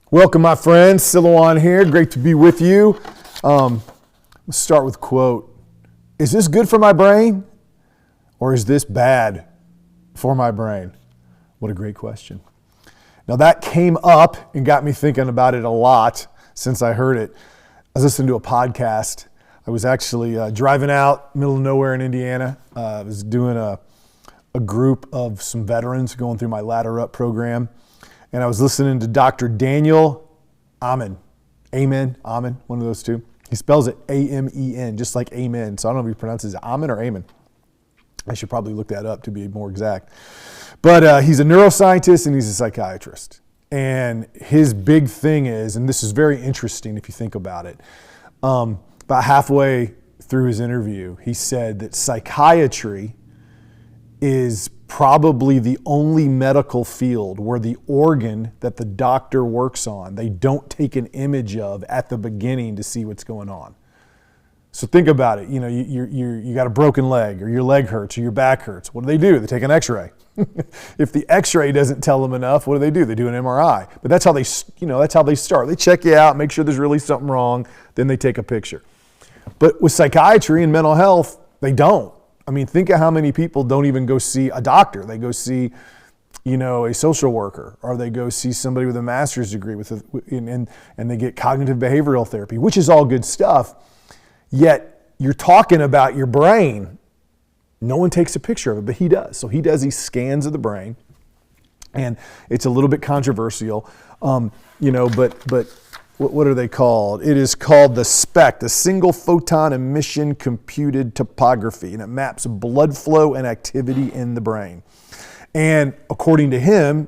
Welcome, my friends. Silouan here. Great to be with you. Let's start with a quote. Is this good for my brain, or is this bad for my brain? What a great question. Now that came up and got me thinking about it a lot since I heard it. I was listening to a podcast. I was actually driving out middle of nowhere in Indiana. I was doing a group of some veterans going through my Ladder Up program. And I was listening to Dr. Daniel Amen, one of those two. He spells it A-M-E-N, just like amen. So I don't know if he pronounces it Amen or Amen. I should probably look that up to be more exact. But he's a neuroscientist and he's a psychiatrist. And his big thing is, and this is very interesting if you think about it, about halfway through his interview, he said that psychiatry is probably the only medical field where the organ that the doctor works on, they don't take an image of at the beginning to see what's going on. So think about it. You know, you got a broken leg, or your leg hurts, or your back hurts. What do? They take an x-ray. If the x-ray doesn't tell them enough, what do? They do an MRI. But that's how they start. They check you out, make sure there's really something wrong, then they take a picture. But with psychiatry and mental health, they don't. I mean, think of how many people don't even go see a doctor. They go see, a social worker, or they go see somebody with a master's degree and they get cognitive behavioral therapy, which is all good stuff. Yet you're talking about your brain. No one takes a picture of it, but he does. So he does these scans of the brain, and it's a little bit controversial, but what are they called? It is called the SPECT, a single photon emission computed topography, and it maps blood flow and activity in the brain. And according to him,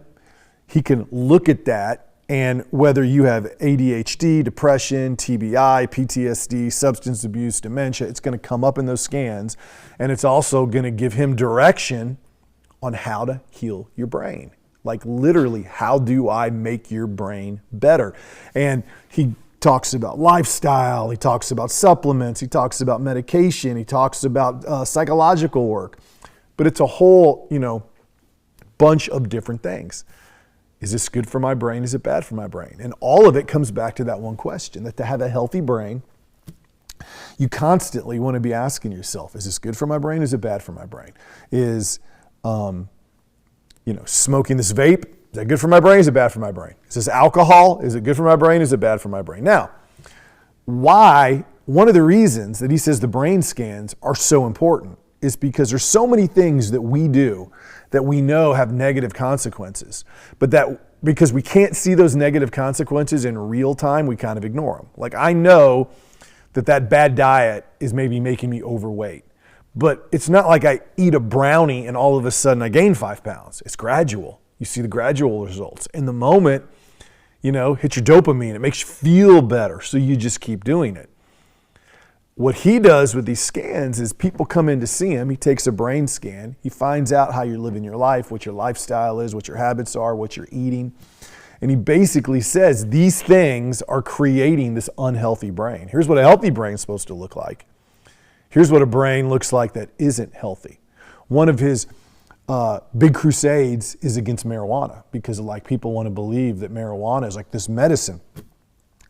he can look at that, and whether you have ADHD, depression, TBI, PTSD, substance abuse, dementia, it's going to come up in those scans, and it's also going to give him direction on how to heal your brain. Like literally, how do I make your brain better? And he talks about lifestyle, he talks about supplements, he talks about medication, he talks about psychological work. But it's a whole, bunch of different things. Is this good for my brain? Is it bad for my brain? And all of it comes back to that one question, that to have a healthy brain, you constantly want to be asking yourself, is this good for my brain? Is it bad for my brain? Is, smoking this vape, is that good for my brain? Is it bad for my brain? Is this alcohol? Is it good for my brain? Is it bad for my brain? Now, one of the reasons that he says the brain scans are so important is because there's so many things that we do that we know have negative consequences, but that because we can't see those negative consequences in real time, we kind of ignore them. Like I know that bad diet is maybe making me overweight. But it's not like I eat a brownie and all of a sudden I gain 5 pounds. It's gradual. You see the gradual results. In the moment, hit your dopamine. It makes you feel better. So you just keep doing it. What he does with these scans is people come in to see him. He takes a brain scan. He finds out how you're living your life, what your lifestyle is, what your habits are, what you're eating. And he basically says these things are creating this unhealthy brain. Here's what a healthy brain is supposed to look like. Here's what a brain looks like that isn't healthy. One of his big crusades is against marijuana because people want to believe that marijuana is like this medicine.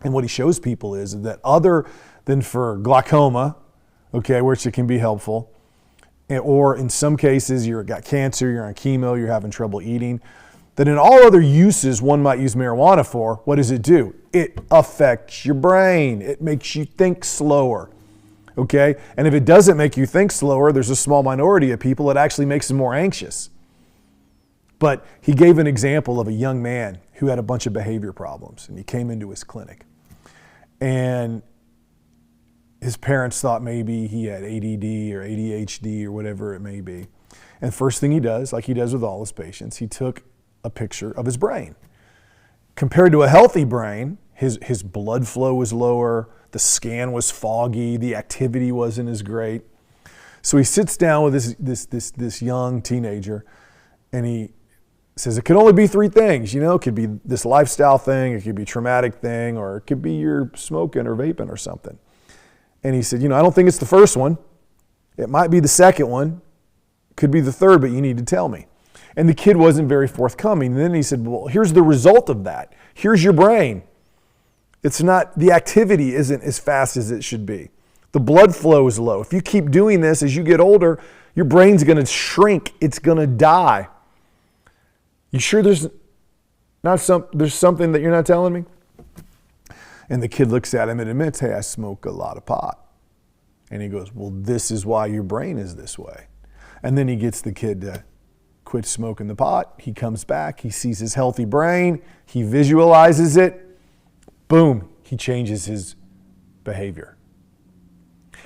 And what he shows people is that other than for glaucoma, which it can be helpful, or in some cases you've got cancer, you're on chemo, you're having trouble eating, that in all other uses one might use marijuana for, what does it do? It affects your brain. It makes you think slower. Okay? And if it doesn't make you think slower, there's a small minority of people that actually makes them more anxious. But he gave an example of a young man who had a bunch of behavior problems, and he came into his clinic. And his parents thought maybe he had ADD or ADHD or whatever it may be. And first thing he does, like he does with all his patients, he took a picture of his brain. Compared to a healthy brain, his blood flow was lower, the scan was foggy, the activity wasn't as great. So he sits down with this young teenager, and he says it could only be 3 things. It could be this lifestyle thing, it could be a traumatic thing, or it could be you're smoking or vaping or something. And he said, I don't think it's the first one. It might be the second one, could be the third, but you need to tell me. And the kid wasn't very forthcoming. And then he said, well, here's the result of that. Here's your brain. It's not, the activity isn't as fast as it should be. The blood flow is low. If you keep doing this as you get older, your brain's going to shrink. It's going to die. You sure there's something that you're not telling me? And the kid looks at him and admits, hey, I smoke a lot of pot. And he goes, well, this is why your brain is this way. And then he gets the kid to quit smoking the pot. He comes back. He sees his healthy brain. He visualizes it. Boom, he changes his behavior.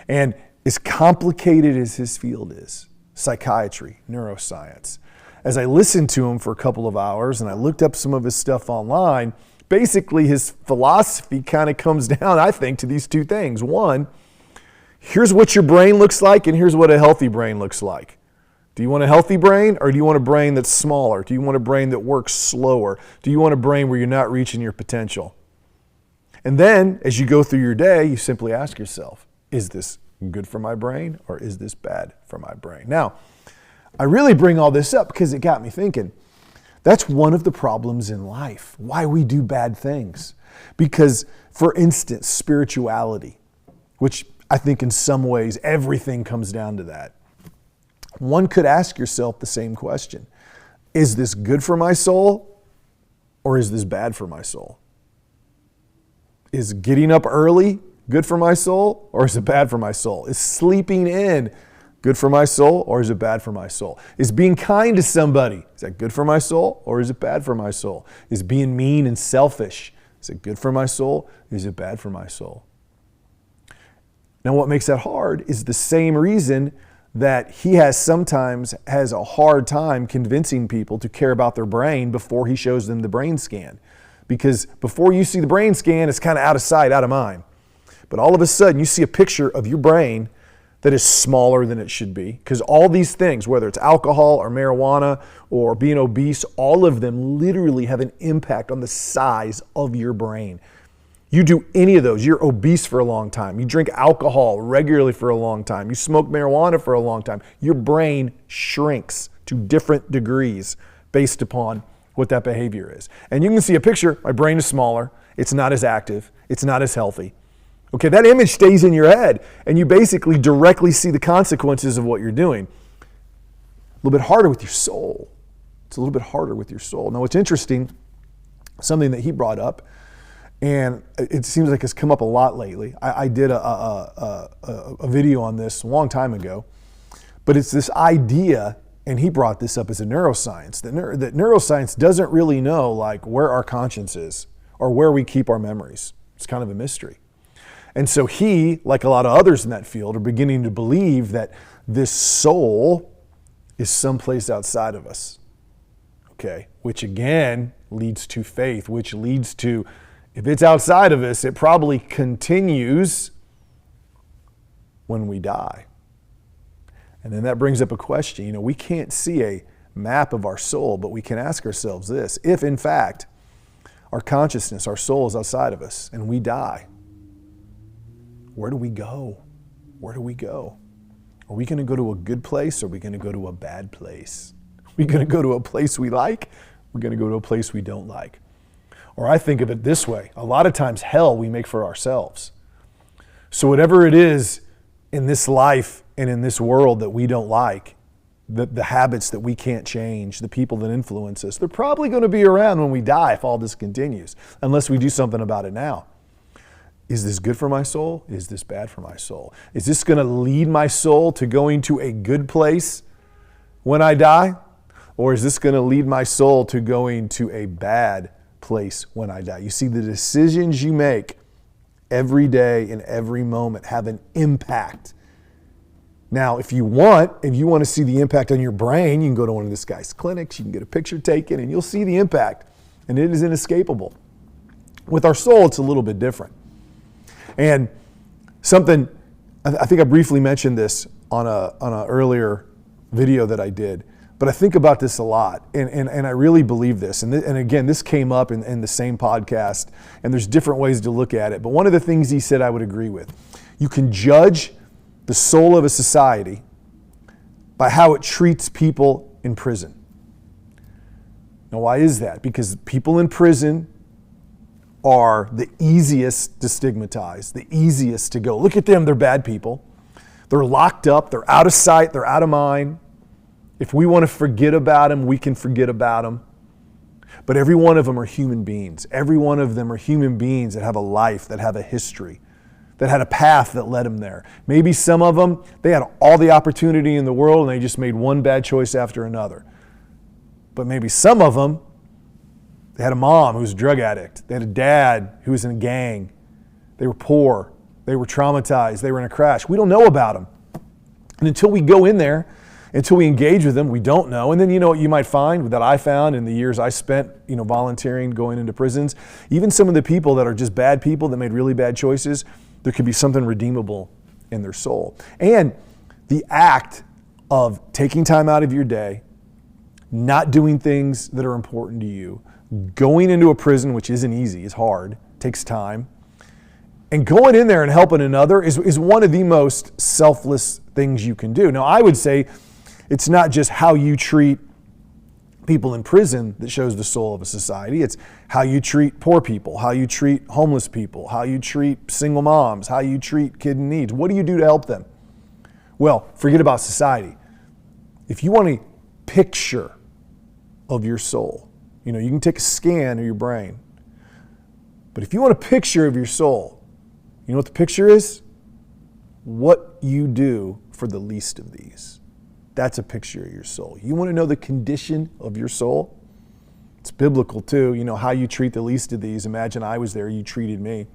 And as complicated as his field is, psychiatry, neuroscience, as I listened to him for a couple of hours and I looked up some of his stuff online, basically his philosophy kind of comes down, I think, to these two things. One, here's what your brain looks like and here's what a healthy brain looks like. Do you want a healthy brain or do you want a brain that's smaller? Do you want a brain that works slower? Do you want a brain where you're not reaching your potential? And then as you go through your day, you simply ask yourself, is this good for my brain or is this bad for my brain? Now, I really bring all this up because it got me thinking. That's one of the problems in life, why we do bad things. Because, for instance, spirituality, which I think in some ways everything comes down to that. One could ask yourself the same question. Is this good for my soul or is this bad for my soul? Is getting up early good for my soul or is it bad for my soul? Is sleeping in good for my soul or is it bad for my soul? Is being kind to somebody, is that good for my soul or is it bad for my soul? Is being mean and selfish, is it good for my soul or is it bad for my soul? Now what makes that hard is the same reason that he sometimes has a hard time convincing people to care about their brain before he shows them the brain scan. Because before you see the brain scan, it's kind of out of sight, out of mind. But all of a sudden, you see a picture of your brain that is smaller than it should be. Because all these things, whether it's alcohol or marijuana or being obese, all of them literally have an impact on the size of your brain. You do any of those, you're obese for a long time. You drink alcohol regularly for a long time. You smoke marijuana for a long time. Your brain shrinks to different degrees based upon what that behavior is. And you can see a picture, my brain is smaller, it's not as active, it's not as healthy. Okay, that image stays in your head and you basically directly see the consequences of what you're doing. A little bit harder with your soul. It's a little bit harder with your soul. Now what's interesting, something that he brought up, and it seems like it's come up a lot lately. I did a video on this a long time ago, but it's this idea, and he brought this up as a neuroscience, that neuroscience doesn't really know like where our conscience is or where we keep our memories. It's kind of a mystery. And so he, like a lot of others in that field, are beginning to believe that this soul is someplace outside of us, okay? Which again leads to faith, which leads to, if it's outside of us, it probably continues when we die. And then that brings up a question. We can't see a map of our soul, but we can ask ourselves this. If, in fact, our consciousness, our soul is outside of us and we die, where do we go? Where do we go? Are we going to go to a good place or are we going to go to a bad place? Are we going to go to a place we like? We're going to go to a place we don't like. Or I think of it this way. A lot of times hell we make for ourselves. So whatever it is in this life and in this world that we don't like, the habits that we can't change, the people that influence us, they're probably going to be around when we die if all this continues, unless we do something about it now. Is this good for my soul? Is this bad for my soul? Is this going to lead my soul to going to a good place when I die? Or is this going to lead my soul to going to a bad place when I die? You see, the decisions you make every day and every moment have an impact. Now, if you want to see the impact on your brain, you can go to one of this guy's clinics, you can get a picture taken, and you'll see the impact. And it is inescapable. With our soul, it's a little bit different. And something, I think I briefly mentioned this on a earlier video that I did, but I think about this a lot, and I really believe this. And again, this came up in the same podcast, and there's different ways to look at it. But one of the things he said I would agree with, you can judge the soul of a society by how it treats people in prison. Now, why is that? Because people in prison are the easiest to stigmatize, the easiest to go, look at them, they're bad people. They're locked up, they're out of sight, they're out of mind. If we want to forget about them, we can forget about them. But every one of them are human beings. Every one of them are human beings that have a life, that have a history, that had a path that led them there. Maybe some of them, they had all the opportunity in the world and they just made one bad choice after another. But maybe some of them, they had a mom who was a drug addict. They had a dad who was in a gang. They were poor. They were traumatized. They were in a crash. We don't know about them. And until we go in there, until we engage with them, we don't know. And then you know what you might find, that I found in the years I spent, volunteering, going into prisons, even some of the people that are just bad people that made really bad choices, there could be something redeemable in their soul. And the act of taking time out of your day, not doing things that are important to you, going into a prison, which isn't easy, it's hard, takes time, and going in there and helping another is one of the most selfless things you can do. Now, I would say it's not just how you treat people in prison that shows the soul of a society. It's how you treat poor people, how you treat homeless people, how you treat single moms, how you treat kids in need. What do you do to help them? Well, forget about society. If you want a picture of your soul, you can take a scan of your brain. But if you want a picture of your soul, you know what the picture is? What you do for the least of these. That's a picture of your soul. You want to know the condition of your soul? It's biblical too. How you treat the least of these. Imagine I was there, you treated me.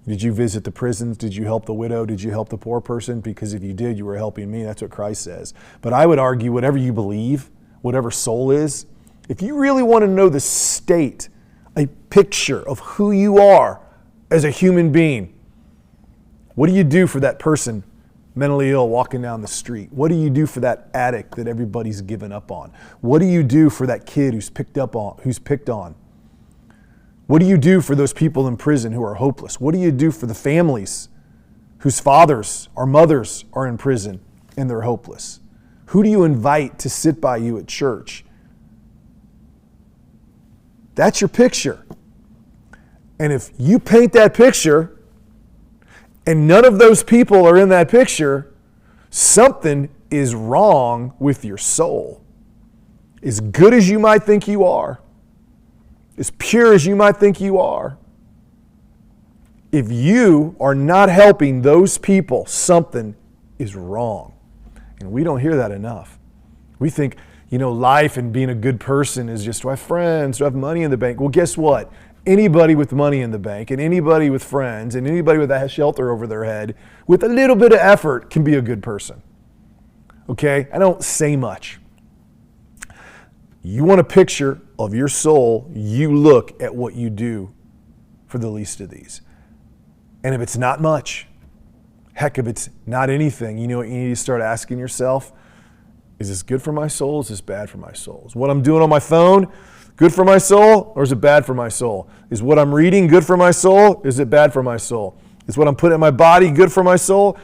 Did you visit the prisons? Did you help the widow? Did you help the poor person? Because if you did, you were helping me. That's what Christ says. But I would argue whatever you believe, whatever soul is, if you really want to know the state, a picture of who you are as a human being, what do you do for that person mentally ill walking down the street? What do you do for that addict that everybody's given up on? What do you do for that kid who's picked on? What do you do for those people in prison who are hopeless? What do you do for the families whose fathers or mothers are in prison and they're hopeless? Who do you invite to sit by you at church? That's your picture. And if you paint that picture and none of those people are in that picture, something is wrong with your soul. As good as you might think you are, as pure as you might think you are, if you are not helping those people, something is wrong. And we don't hear that enough. We think, life and being a good person is just to have friends, to have money in the bank. Well, guess what? Anybody with money in the bank and anybody with friends and anybody with a shelter over their head with a little bit of effort can be a good person. Okay? I don't say much. You want a picture of your soul, you look at what you do for the least of these. And if it's not much, heck, if it's not anything, you know what you need to start asking yourself? Is this good for my soul? Is this bad for my soul? Is what I'm doing on my phone good for my soul, or is it bad for my soul? Is what I'm reading good for my soul? Is it bad for my soul? Is what I'm putting in my body good for my soul?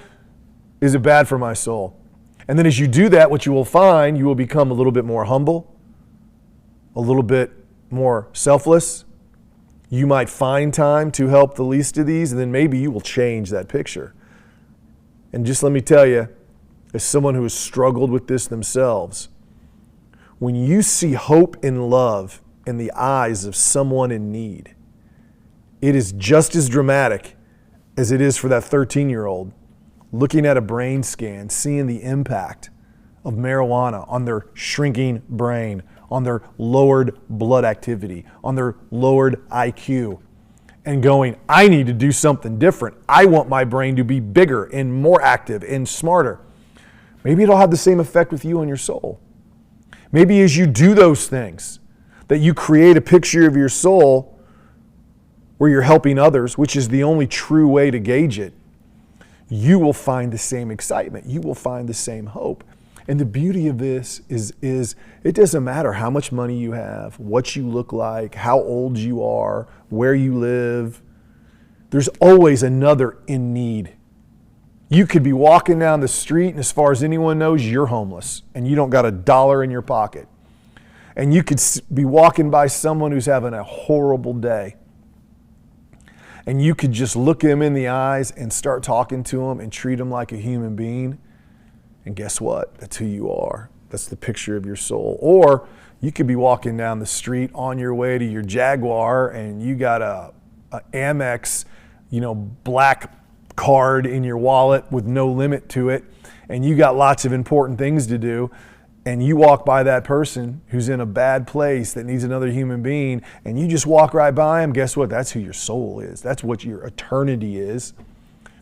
Is it bad for my soul? And then as you do that, what you will find, you will become a little bit more humble, a little bit more selfless. You might find time to help the least of these, and then maybe you will change that picture. And just let me tell you, as someone who has struggled with this themselves, when you see hope and love in the eyes of someone in need, it is just as dramatic as it is for that 13-year-old looking at a brain scan, seeing the impact of marijuana on their shrinking brain, on their lowered blood activity, on their lowered IQ, and going, I need to do something different. I want my brain to be bigger and more active and smarter. Maybe it'll have the same effect with you on your soul. Maybe as you do those things, that you create a picture of your soul where you're helping others, which is the only true way to gauge it, you will find the same excitement. You will find the same hope. And the beauty of this is it doesn't matter how much money you have, what you look like, how old you are, where you live. There's always another in need. You could be walking down the street, and as far as anyone knows, you're homeless, and you don't got $1 in your pocket. And you could be walking by someone who's having a horrible day. And you could just look them in the eyes and start talking to them and treat them like a human being. And guess what? That's who you are. That's the picture of your soul. Or you could be walking down the street on your way to your Jaguar and you got a Amex, black card in your wallet with no limit to it. And you got lots of important things to do. And you walk by that person who's in a bad place that needs another human being, and you just walk right by him, guess what? That's who your soul is. That's what your eternity is.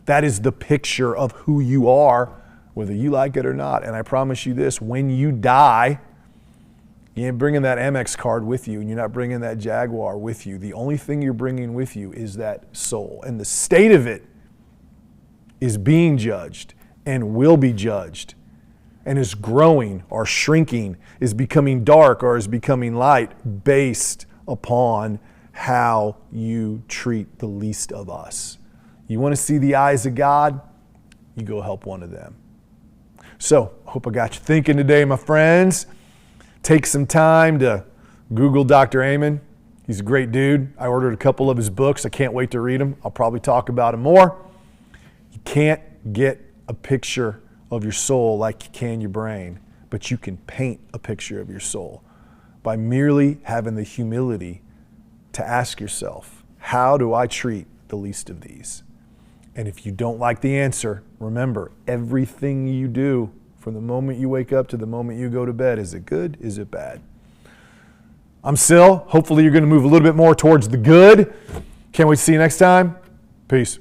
That is the picture of who you are, whether you like it or not. And I promise you this, when you die, you ain't bringing that Amex card with you, and you're not bringing that Jaguar with you. The only thing you're bringing with you is that soul. And the state of it is being judged and will be judged, and is growing or shrinking, is becoming dark or is becoming light based upon how you treat the least of us. You want to see the eyes of God? You go help one of them. So, I hope I got you thinking today, my friends. Take some time to Google Dr. Amen. He's a great dude. I ordered a couple of his books. I can't wait to read them. I'll probably talk about them more. You can't get a picture of your soul like you can your brain, but you can paint a picture of your soul by merely having the humility to ask yourself, how do I treat the least of these? And if you don't like the answer, remember, everything you do from the moment you wake up to the moment you go to bed, is it good? Is it bad? I'm Sil. Hopefully you're going to move a little bit more towards the good. Can't wait to see you next time. Peace.